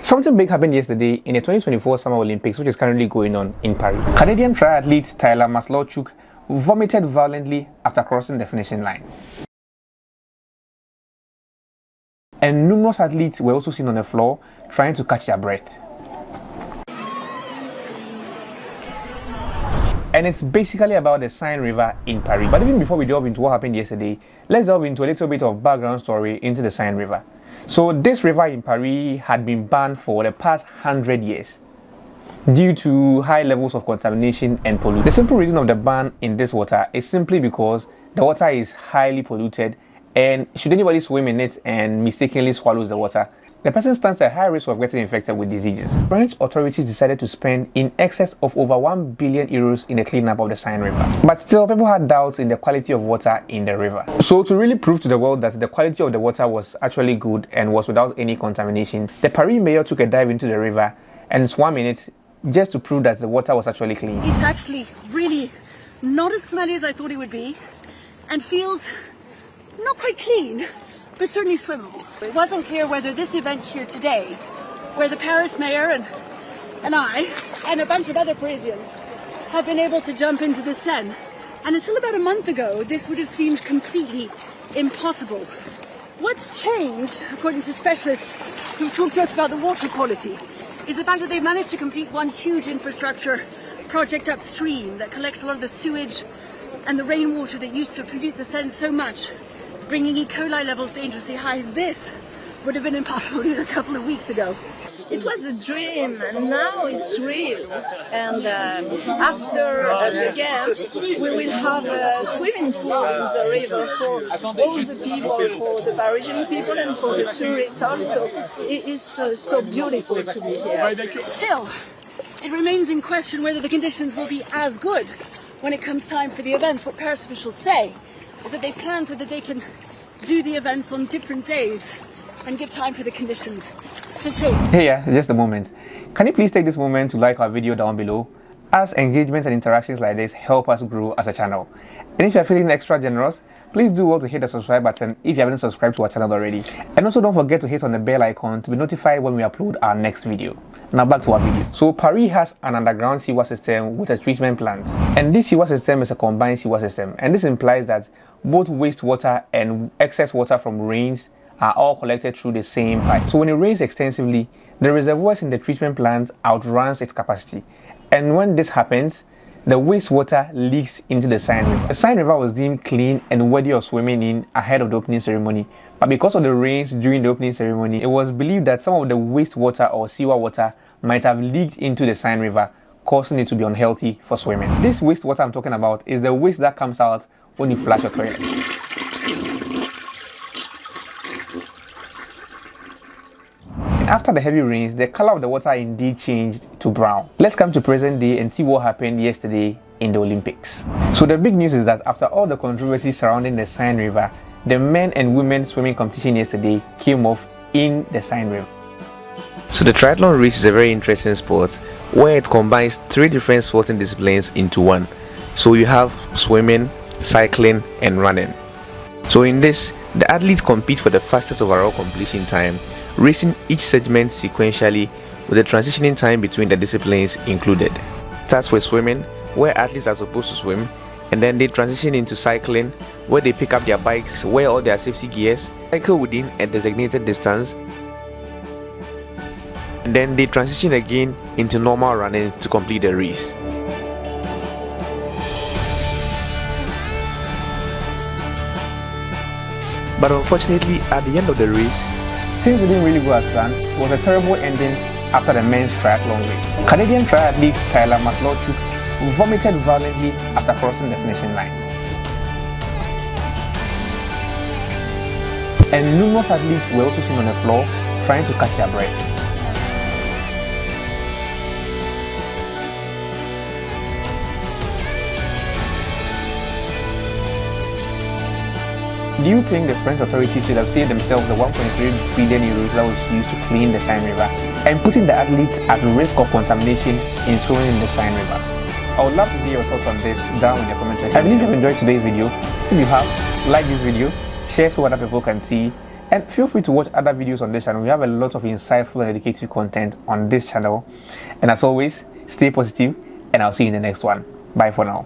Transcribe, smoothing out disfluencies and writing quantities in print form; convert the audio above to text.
Something big happened yesterday in the 2024 Summer Olympics, which is currently going on in Paris. Canadian triathlete Tyler Maslowchuk vomited violently after crossing the finishing line. And numerous athletes were also seen on the floor trying to catch their breath. And it's basically about the Seine River in Paris. But even before we delve into what happened yesterday, let's delve into a little bit of background story into the Seine River. So this river in Paris had been banned for the past 100 years due to high levels of contamination and pollution. The simple reason of the ban in this water is simply because the water is highly polluted, and should anybody swim in it and mistakenly swallows the water, the person stands a high risk of getting infected with diseases. French authorities decided to spend in excess of over 1 billion euros in the cleanup of the Seine River. But still, people had doubts in the quality of water in the river. So to really prove to the world that the quality of the water was actually good and was without any contamination, the Paris mayor took a dive into the river and swam in it just to prove that the water was actually clean. It's actually really not as smelly as I thought it would be, and feels not quite clean, but certainly swimmable. It wasn't clear whether this event here today, where the Paris mayor and I and a bunch of other Parisians have been able to jump into the Seine, and until about a month ago this would have seemed completely impossible. What's changed, according to specialists who talked to us about the water quality, is the fact that they've managed to complete one huge infrastructure project upstream that collects a lot of the sewage and the rainwater that used to pollute the Seine so much, bringing E. coli levels dangerously high. This would have been impossible even a couple of weeks ago. It was a dream, and now it's real. And after the games, we will have a swimming pool in the river for all the people, for the Parisian people and for the tourists also. It is so beautiful to be here. Still, it remains in question whether the conditions will be as good when it comes time for the events. What Paris officials say is that they plan so that they can do the events on different days and give time for the conditions to change. Hey, just a moment. Can you please take this moment to like our video down below, as engagements and interactions like this help us grow as a channel. And if you're feeling extra generous, please do well to hit the subscribe button if you haven't subscribed to our channel already. And also don't forget to hit on the bell icon to be notified when we upload our next video. Now back to our video. So Paris has an underground sewer system with a treatment plant. And this sewer system is a combined sewer system. And this implies that both wastewater and excess water from rains are all collected through the same pipe. So when it rains extensively, the reservoirs in the treatment plant outruns its capacity. And when this happens, the wastewater leaks into the Seine River. The Seine River was deemed clean and worthy of swimming in ahead of the opening ceremony. But because of the rains during the opening ceremony, it was believed that some of the wastewater or sewer water might have leaked into the Seine River, causing it to be unhealthy for swimming. This wastewater I'm talking about is the waste that comes out when you flush your toilet. After the heavy rains, the color of the water indeed changed to brown. Let's come to present day and see what happened yesterday in the Olympics. So the big news is that after all the controversy surrounding the Seine River, the men and women swimming competition yesterday came off in the Seine River. So the triathlon race is a very interesting sport where it combines three different sporting disciplines into one. So you have swimming, cycling and running. So in this, the athletes compete for the fastest overall completion time, racing each segment sequentially with the transitioning time between the disciplines included. It starts with swimming, where athletes are supposed to swim, and then they transition into cycling, where they pick up their bikes, wear all their safety gears, cycle within a designated distance, and then they transition again into normal running to complete the race. But unfortunately, at the end of the race, things didn't really go as planned. It was a terrible ending after the men's triathlon race. Canadian triathlete Tyler Maslowchuk vomited violently after crossing the finishing line. And numerous athletes were also seen on the floor trying to catch their breath. Do you think the French authorities should have saved themselves the 1.3 billion euros that was used to clean the Seine River and putting the athletes at risk of contamination in swimming in the Seine River? I would love to hear your thoughts on this down in the comment section. I believe you've enjoyed today's video. If you have, like this video, share so other people can see, And feel free to watch other videos on this channel. We have a lot of insightful and educative content on this channel. And as always, stay positive, and I'll see you in the next one. Bye for now.